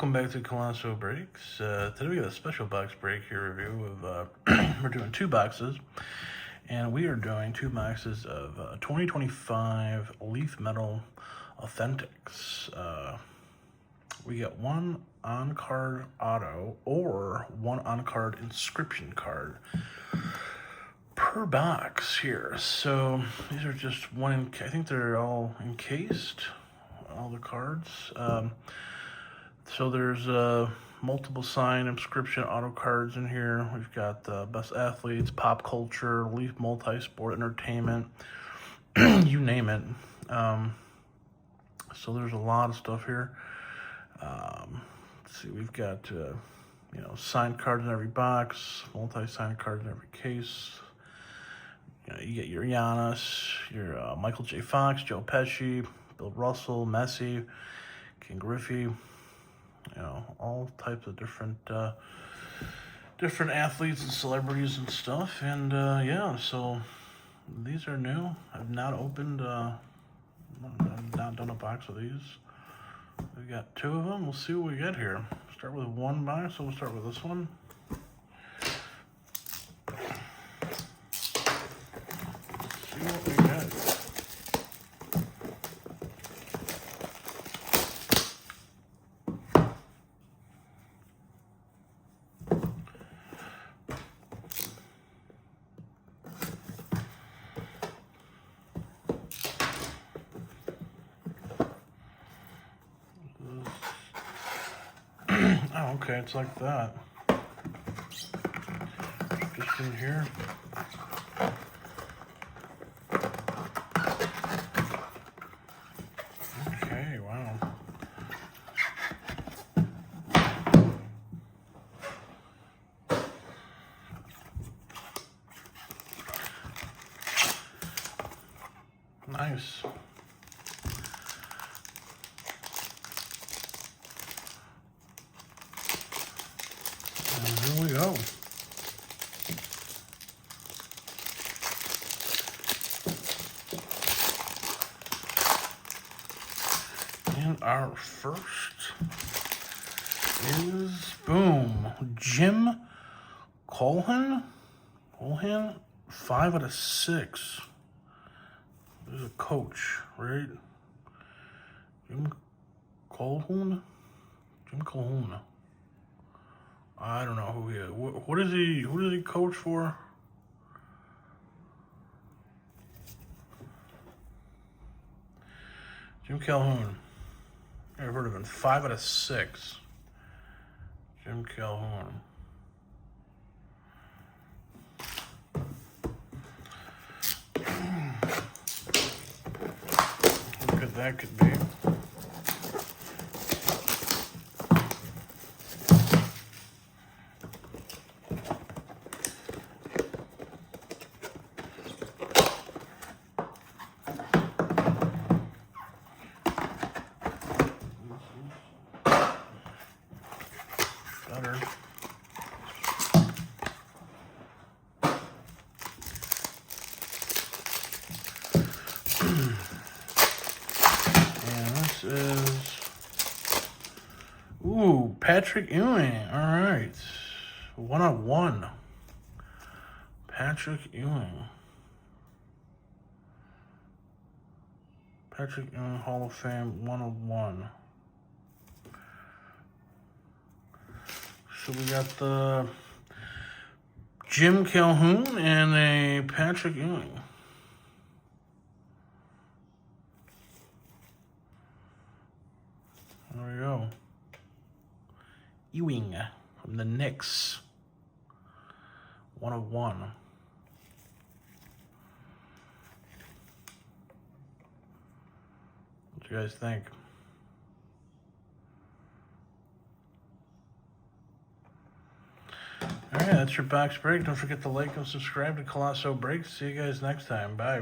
welcome back to Colosso Breaks. Today we have a special box break here review of, we're doing two boxes, and we are doing two boxes of 2025 Leaf Metal Authentics. We get one on-card auto or one on-card inscription card per box here. So these are just one, I think they're all encased, all the cards. So there's multiple sign inscription auto cards in here. We've got best athletes, pop culture, Leaf multi-sport entertainment, you name it. So there's a lot of stuff here. Let's see, we've got signed cards in every box, multi-signed cards in every case. You get your Giannis, your Michael J. Fox, Joe Pesci, Bill Russell, Messi, King Griffey. All types of different athletes and celebrities and stuff. And so these are new. I've not opened, I've not done a box of these. We've got two of them. We'll see what we get here. Start with one box, so we'll start with this one. Let's see what we get. Oh, okay, it's like that. Just in here. Okay, wow. Nice. And here we go. And our first is, boom, Jim Colhan. 5 out of 6. There's a coach, right? Jim Colhoun? I don't know who he is. What is he? Who does he coach for? Jim Calhoun. I've heard of him. 5 out of 6. Jim Calhoun. What could that could be? Better. And this is, ooh, Patrick Ewing. All right, 1 of 1. Patrick Ewing. Patrick Ewing Hall of Fame, 1 of 1. So we got the Jim Calhoun and a Patrick Ewing. There we go. Ewing from the Knicks. 1 of 1. What do you guys think? All right, that's your box break. Don't forget to like and subscribe to Colosso Breaks. See you guys next time. Bye.